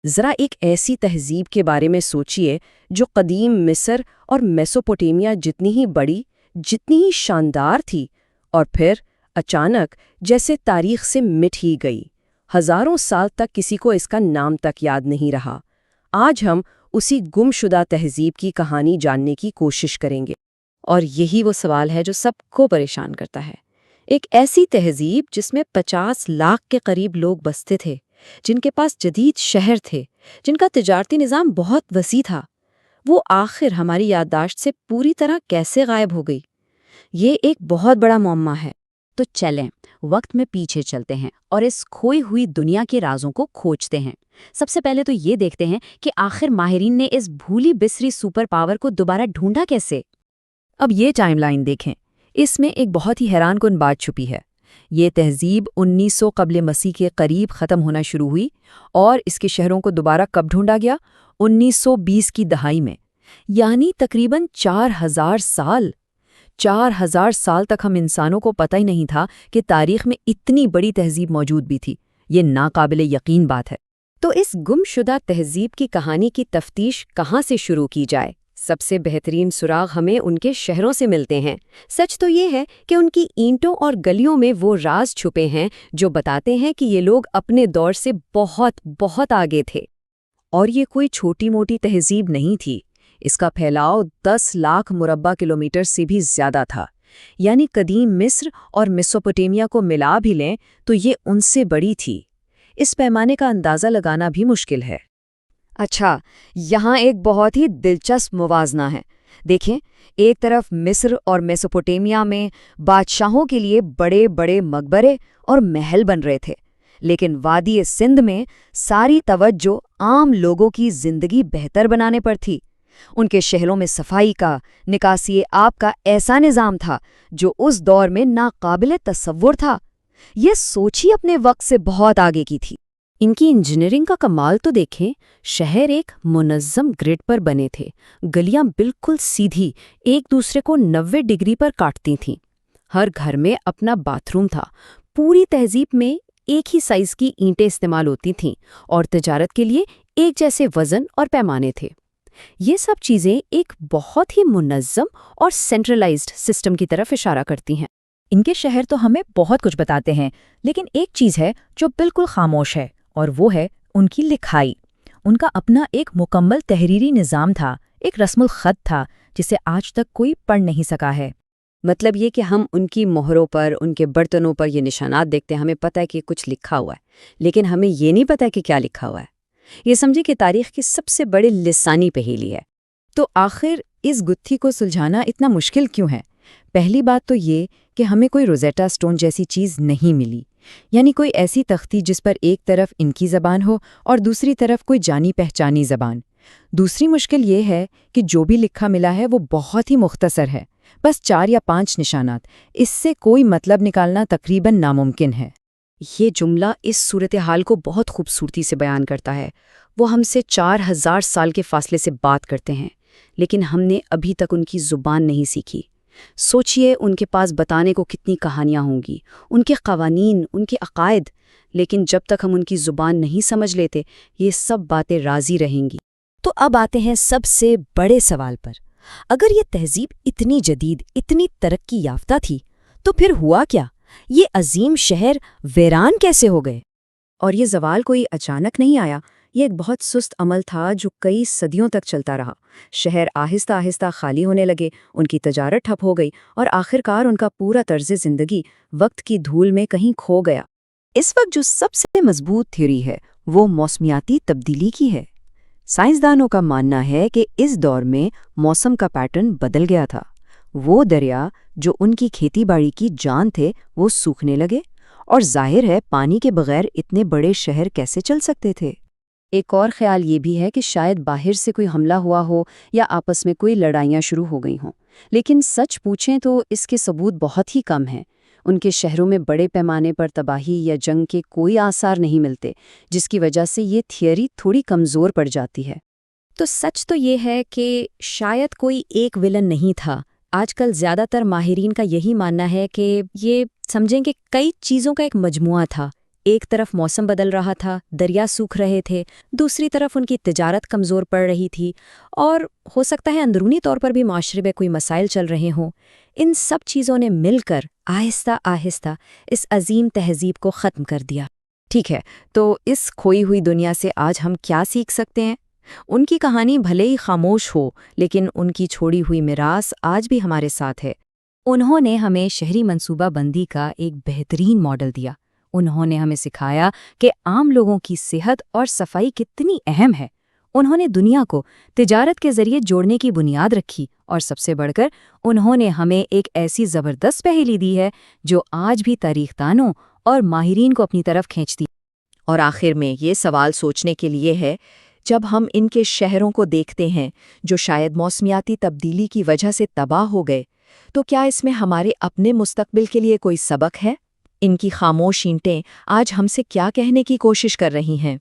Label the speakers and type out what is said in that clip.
Speaker 1: ذرا ایک ایسی تہذیب کے بارے میں سوچئے جو قدیم مصر اور میسوپوٹیمیا جتنی ہی بڑی، جتنی ہی شاندار تھی، اور پھر اچانک جیسے تاریخ سے مٹ ہی گئی۔ ہزاروں سال تک کسی کو اس کا نام تک یاد نہیں رہا۔ آج ہم اسی گم شدہ تہذیب کی کہانی جاننے کی کوشش کریں گے۔
Speaker 2: اور یہی وہ سوال ہے جو سب کو پریشان کرتا ہے۔ ایک ایسی تہذیب جس میں 50 لاکھ کے قریب لوگ بستے تھے، جن کے پاس جدید شہر تھے، جن کا تجارتی نظام بہت وسیع تھا، وہ آخر ہماری یادداشت سے پوری طرح کیسے غائب ہو گئی؟ یہ ایک بہت بڑا معمہ ہے۔
Speaker 3: تو چلیں وقت میں پیچھے چلتے ہیں اور اس کھوئی ہوئی دنیا کے رازوں کو کھوجتے ہیں۔ سب سے پہلے تو یہ دیکھتے ہیں کہ آخر ماہرین نے اس بھولی بسری سپر پاور کو دوبارہ ڈھونڈا کیسے۔
Speaker 2: اب یہ ٹائم لائن دیکھیں، اس میں ایک بہت ہی حیران کن بات چھپی ہے۔ یہ تہذیب 1900 قبل مسیح کے قریب ختم ہونا شروع ہوئی، اور اس کے شہروں کو دوبارہ کب ڈھونڈا گیا؟ 1920 کی دہائی میں، یعنی تقریباً 4000 سال۔ 4000 سال تک ہم انسانوں کو پتہ ہی نہیں تھا کہ تاریخ میں اتنی بڑی تہذیب موجود بھی تھی۔ یہ ناقابل یقین بات ہے۔
Speaker 1: تو اس گم شدہ تہذیب کی کہانی کی تفتیش کہاں سے شروع کی جائے؟ سب سے بہترین سراغ ہمیں ان کے شہروں سے ملتے ہیں۔ سچ تو یہ ہے کہ ان کی اینٹوں اور گلیوں میں وہ راز چھپے ہیں جو بتاتے ہیں کہ یہ لوگ اپنے دور سے بہت بہت آگے تھے۔
Speaker 2: اور یہ کوئی چھوٹی موٹی تہذیب نہیں تھی۔ اس کا پھیلاؤ 10 لاکھ مربع کلومیٹر سے بھی زیادہ تھا، یعنی قدیم مصر اور میسوپوٹیمیا کو ملا بھی لیں تو یہ ان سے بڑی تھی۔ اس پیمانے کا اندازہ لگانا بھی مشکل ہے۔
Speaker 3: اچھا، یہاں ایک بہت ہی دلچسپ موازنہ ہے۔ دیکھیں، ایک طرف مصر اور میسوپوٹیمیا میں بادشاہوں کے لیے بڑے بڑے مقبرے اور محل بن رہے تھے، لیکن وادی سندھ میں ساری توجہ عام لوگوں کی زندگی بہتر بنانے پر تھی۔ ان کے شہروں میں صفائی کا، نکاسی آب کا ایسا نظام تھا جو اس دور میں ناقابل تصور تھا۔ یہ سوچ ہی اپنے وقت سے بہت آگے کی تھی۔
Speaker 2: ان کی انجینئرنگ کا کمال تو دیکھیں، شہر ایک منظم گرڈ پر بنے تھے، گلیاں بالکل سیدھی ایک دوسرے کو 90 ڈگری پر کاٹتی تھیں، ہر گھر میں اپنا باتھ روم تھا، پوری تہذیب میں ایک ہی سائز کی اینٹیں استعمال ہوتی تھیں، اور تجارت کے لیے ایک جیسے وزن اور پیمانے تھے۔ یہ سب چیزیں ایک بہت ہی منظم اور سینٹرلائزڈ سسٹم کی طرف اشارہ کرتی ہیں۔
Speaker 4: ان کے شہر تو ہمیں بہت کچھ بتاتے ہیں، لیکن ایک چیز ہے جو بالکل خاموش ہے، اور وہ ہے ان کی لکھائی۔ ان کا اپنا ایک مکمل تحریری نظام تھا، ایک رسم الخط تھا جسے آج تک کوئی پڑھ نہیں سکا ہے۔
Speaker 1: مطلب یہ کہ ہم ان کی مہروں پر، ان کے برتنوں پر یہ نشانات دیکھتے ہیں، ہمیں پتہ ہے کہ کچھ لکھا ہوا ہے، لیکن ہمیں یہ نہیں پتہ کہ کیا لکھا ہوا ہے۔ یہ سمجھے کہ تاریخ کی سب سے بڑی لسانی پہیلی ہے۔
Speaker 2: تو آخر اس گتھی کو سلجھانا اتنا مشکل کیوں ہے؟ پہلی بات تو یہ کہ ہمیں کوئی روزیٹا سٹون جیسی چیز نہیں ملی، یعنی کوئی ایسی تختی جس پر ایک طرف ان کی زبان ہو اور دوسری طرف کوئی جانی پہچانی زبان۔ دوسری مشکل یہ ہے کہ جو بھی لکھا ملا ہے وہ بہت ہی مختصر ہے، بس 4 یا 5 نشانات۔ اس سے کوئی مطلب نکالنا تقریباً ناممکن ہے۔
Speaker 1: یہ جملہ اس صورتحال کو بہت خوبصورتی سے بیان کرتا ہے۔ وہ ہم سے 4000 سال کے فاصلے سے بات کرتے ہیں، لیکن ہم نے ابھی تک ان کی زبان نہیں سیکھی۔ سوچئے ان کے پاس بتانے کو کتنی کہانیاں ہوں گی، ان کے قوانین، ان کے عقائد، لیکن جب تک ہم ان کی زبان نہیں سمجھ لیتے، یہ سب باتیں رازی رہیں گی۔
Speaker 4: تو اب آتے ہیں سب سے بڑے سوال پر۔ اگر یہ تہذیب اتنی جدید، اتنی ترقی یافتہ تھی، تو پھر ہوا کیا؟ یہ عظیم شہر ویران کیسے ہو گئے؟
Speaker 2: اور یہ زوال کوئی اچانک نہیں آیا، یہ ایک بہت سست عمل تھا جو کئی صدیوں تک چلتا رہا۔ شہر آہستہ آہستہ خالی ہونے لگے، ان کی تجارت ٹھپ ہو گئی، اور آخرکار ان کا پورا طرز زندگی وقت کی دھول میں کہیں کھو گیا۔ اس وقت جو سب سے مضبوط تھیوری ہے وہ موسمیاتی تبدیلی کی ہے۔ سائنسدانوں کا ماننا ہے کہ اس دور میں موسم کا پیٹرن بدل گیا تھا۔ وہ دریا جو ان کی کھیتی باڑی کی جان تھے وہ سوکھنے لگے، اور ظاہر ہے پانی کے بغیر اتنے بڑے شہر کیسے چل سکتے تھے۔
Speaker 1: ایک اور خیال یہ بھی ہے کہ شاید باہر سے کوئی حملہ ہوا ہو یا آپس میں کوئی لڑائیاں شروع ہو گئی ہوں، لیکن سچ پوچھیں تو اس کے ثبوت بہت ہی کم ہیں۔ ان کے شہروں میں بڑے پیمانے پر تباہی یا جنگ کے کوئی آثار نہیں ملتے، جس کی وجہ سے یہ تھیوری تھوڑی کمزور پڑ جاتی ہے۔
Speaker 4: تو سچ تو یہ ہے کہ شاید کوئی ایک ویلن نہیں تھا۔ آج کل زیادہ تر ماہرین کا یہی ماننا ہے کہ یہ سمجھیں کہ کئی چیزوں کا ایک مجموعہ تھا،
Speaker 2: ایک طرف موسم بدل رہا تھا، دریا سوکھ رہے تھے، دوسری طرف ان کی تجارت کمزور پڑ رہی تھی، اور ہو سکتا ہے اندرونی طور پر بھی معاشرے میں کوئی مسائل چل رہے ہوں۔ ان سب چیزوں نے مل کر آہستہ آہستہ اس عظیم تہذیب کو ختم کر دیا۔
Speaker 1: ٹھیک ہے، تو اس کھوئی ہوئی دنیا سے آج ہم کیا سیکھ سکتے ہیں؟ ان کی کہانی بھلے ہی خاموش ہو، لیکن ان کی چھوڑی ہوئی میراث آج بھی ہمارے ساتھ ہے۔
Speaker 2: انہوں نے ہمیں شہری منصوبہ بندی کا ایک بہترین ماڈل دیا۔ انہوں نے ہمیں سکھایا کہ عام لوگوں کی صحت اور صفائی کتنی اہم ہے۔ انہوں نے دنیا کو تجارت کے ذریعے جوڑنے کی بنیاد رکھی، اور سب سے بڑھ کر انہوں نے ہمیں ایک ایسی زبردست پہیلی دی ہے جو آج بھی تاریخ دانوں اور ماہرین کو اپنی طرف کھینچتی۔
Speaker 1: اور آخر میں یہ سوال سوچنے کے لیے ہے، جب ہم ان کے شہروں کو دیکھتے ہیں جو شاید موسمیاتی تبدیلی کی وجہ سے تباہ ہو گئے، تو کیا اس میں ہمارے اپنے مستقبل کے لیے کوئی سبق ہے؟ ان کی خاموش اینٹیں آج ہم سے کیا کہنے کی کوشش کر رہی ہیں؟